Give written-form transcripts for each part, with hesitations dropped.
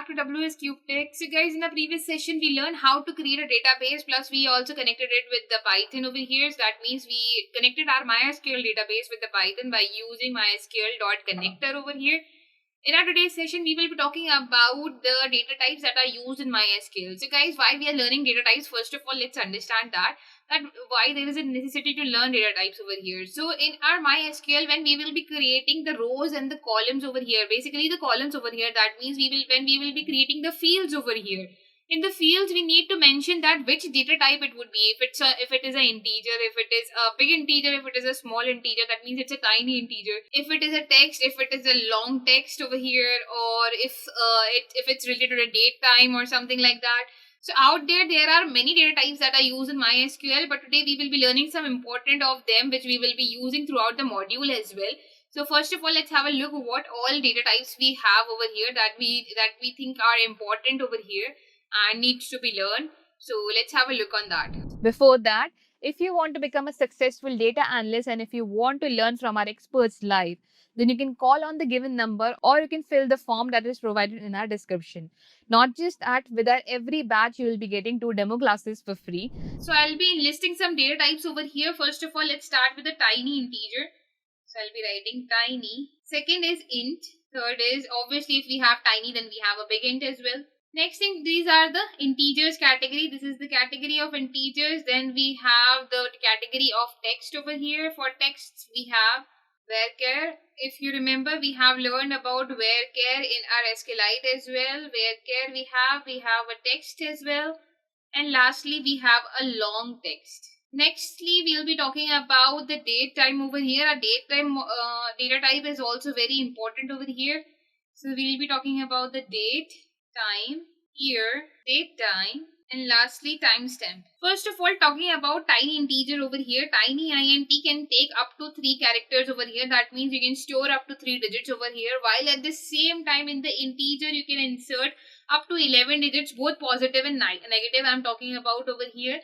back to WS Cube Tech. So guys, in the previous session we learned how to create a database, plus we also connected it with the Python over here. So that means we connected our MySQL database with the Python by using MySQL.connector over here. In our today's session, we will be talking about the data types that are used in MySQL. So guys, why we are learning data types, first of all, let's understand that why there is a necessity to learn data types over here. So in our MySQL, when we will be creating the rows and the columns over here, basically the columns over here, that means when we will be creating the fields over here. In the fields, we need to mention that which data type it would be. If it is an integer, if it is a big integer, if it is a small integer, that means it's a tiny integer. If it is a text, if it is a long text over here, or if it's related to a date time or something like that. So out there are many data types that are used in MySQL, but today we will be learning some important of them which we will be using throughout the module as well. So first of all, let's have a look at what all data types we have over here that we think are important over here and needs to be learned. So let's have a look on that. Before that, if you want to become a successful data analyst and if you want to learn from our experts live, then you can call on the given number or you can fill the form that is provided in our description. Not just that, with our every batch, you will be getting 2 demo classes for free. So I'll be listing some data types over here. First of all, let's start with a tiny integer. So I'll be writing tiny. Second is int. Third is, obviously, if we have tiny, then we have a big int as well. Next thing, these are the integers category. This is the category of integers. Then we have the category of text over here. For texts, we have varchar. If you remember, we have learned about varchar in our SQLite as well. Varchar we have a text as well. And lastly, we have a long text. Nextly, we'll be talking about the date time over here. A date time data type is also very important over here. So we'll be talking about the date, time, year, date time, and lastly timestamp. First of all, talking about tiny integer over here, tiny int can take up to 3 characters over here. That means you can store up to 3 digits over here, while at the same time in the integer you can insert up to 11 digits, both positive and negative I'm talking about over here.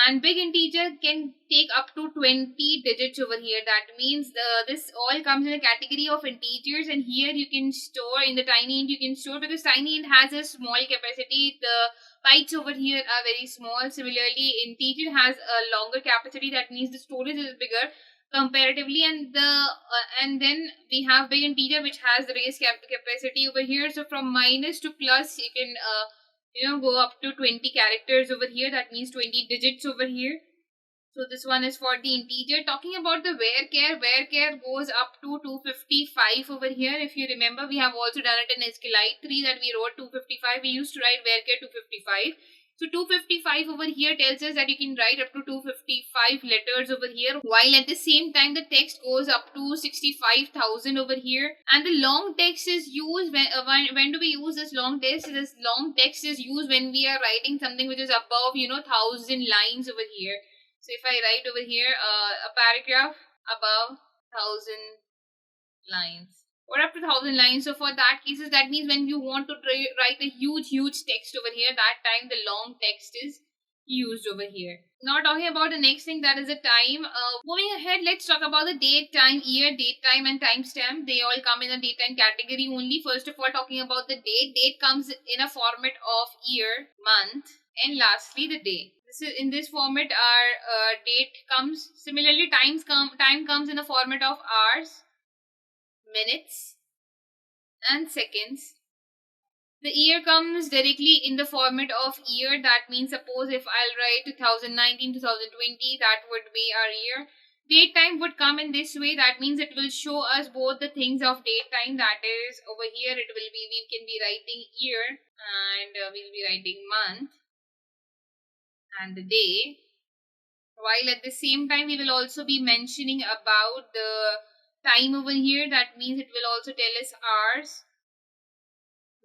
And big integer can take up to 20 digits over here. That means this all comes in a category of integers, and here you can store in the tiny int, you can store because tiny int has a small capacity. The bytes over here are very small. Similarly, integer has a longer capacity. That means the storage is bigger comparatively, and then we have big integer which has the raised capacity over here. So from minus to plus, you can go up to 20 characters over here. That means 20 digits over here. So this one is for the integer. Talking about the varchar goes up to 255 over here. If you remember, we have also done it in SQLite 3 that we wrote 255. We used to write varchar 255. So 255 over here tells us that you can write up to 255 letters over here, while at the same time the text goes up to 65,000 over here. And the long text is used when do we use this long text? This long text is used when we are writing something which is above 1,000 lines over here. So if I write over here a paragraph above 1,000 lines or up to 1,000 lines, so for that cases, that means when you want to write a huge text over here, that time the long text is used over here. Now talking about the next thing, that is the time. Moving ahead, let's talk about the date, time, year, date time and timestamp. They all come in the date time category only. First of all, talking about the date. Date comes in a format of year, month, and lastly the day. In this format our date comes. Similarly, time comes in the format of hours, minutes and seconds. The year comes directly in the format of year. That means, suppose if I'll write 2019 2020, that would be our year. Date time would come in this way. That means it will show us both the things of date time. That is, over here it will be, we can be writing year and we'll be writing month and the day, while at the same time we will also be mentioning about the time over here. That means it will also tell us hours,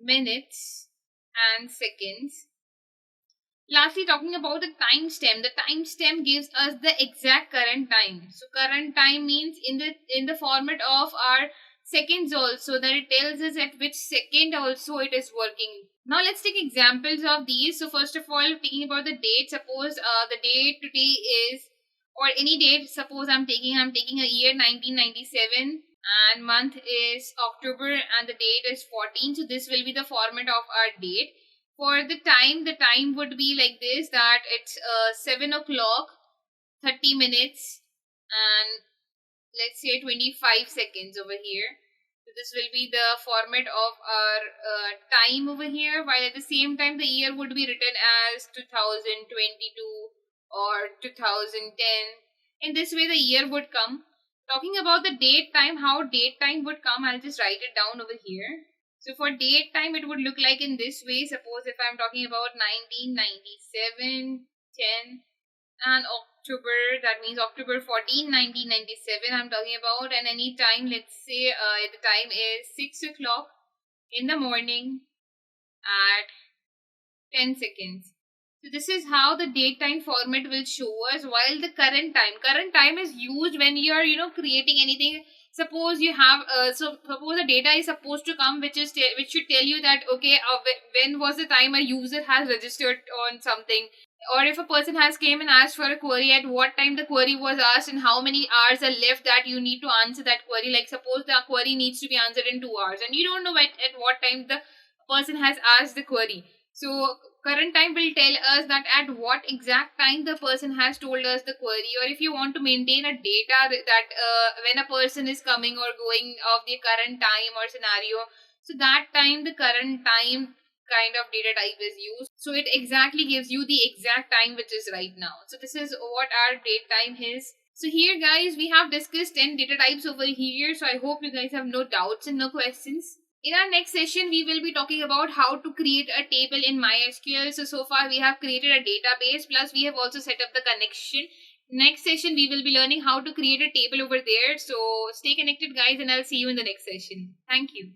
minutes and seconds. Lastly, talking about the timestamp. The timestamp gives us the exact current time. So current time means in the format of our seconds also, that it tells us at which second also it is working. Now let's take examples of these. So first of all, thinking about the date. Suppose the date today is, or any date, suppose I'm taking a year 1997 and month is October, and the date is 14. So this will be the format of our date. For the time would be like this, that it's 7 o'clock 30 minutes and let's say 25 seconds over here. So this will be the format of our time over here, while at the same time the year would be written as 2022 or 2010. In this way the year would come. Talking about the date time, how date time would come, I'll just write it down over here. So for date time it would look like in this way. Suppose if I'm talking about 1997 10 and October, that means October 14, 1997 I'm talking about, and any time, let's say the time is 6 o'clock in the morning at 10 seconds. So this is how the date time format will show us, while the current time is used when you are creating anything. Suppose you have suppose the data is supposed to come which should tell you that okay, when was the time a user has registered on something, or if a person has came and asked for a query, at what time the query was asked and how many hours are left that you need to answer that query. Like suppose the query needs to be answered in 2 hours and you don't know at what time the person has asked the query. So current time will tell us that at what exact time the person has told us the query. Or if you want to maintain a data that when a person is coming or going of the current time or scenario, so that time the current time kind of data type is used, so it exactly gives you the exact time which is right now. So this is what our date time is. So here guys, we have discussed 10 data types over here, so I hope you guys have no doubts and no questions. In our next session, we will be talking about how to create a table in MySQL. So far we have created a database, plus we have also set up the connection. Next session, we will be learning how to create a table over there. So stay connected guys, and I'll see you in the next session. Thank you.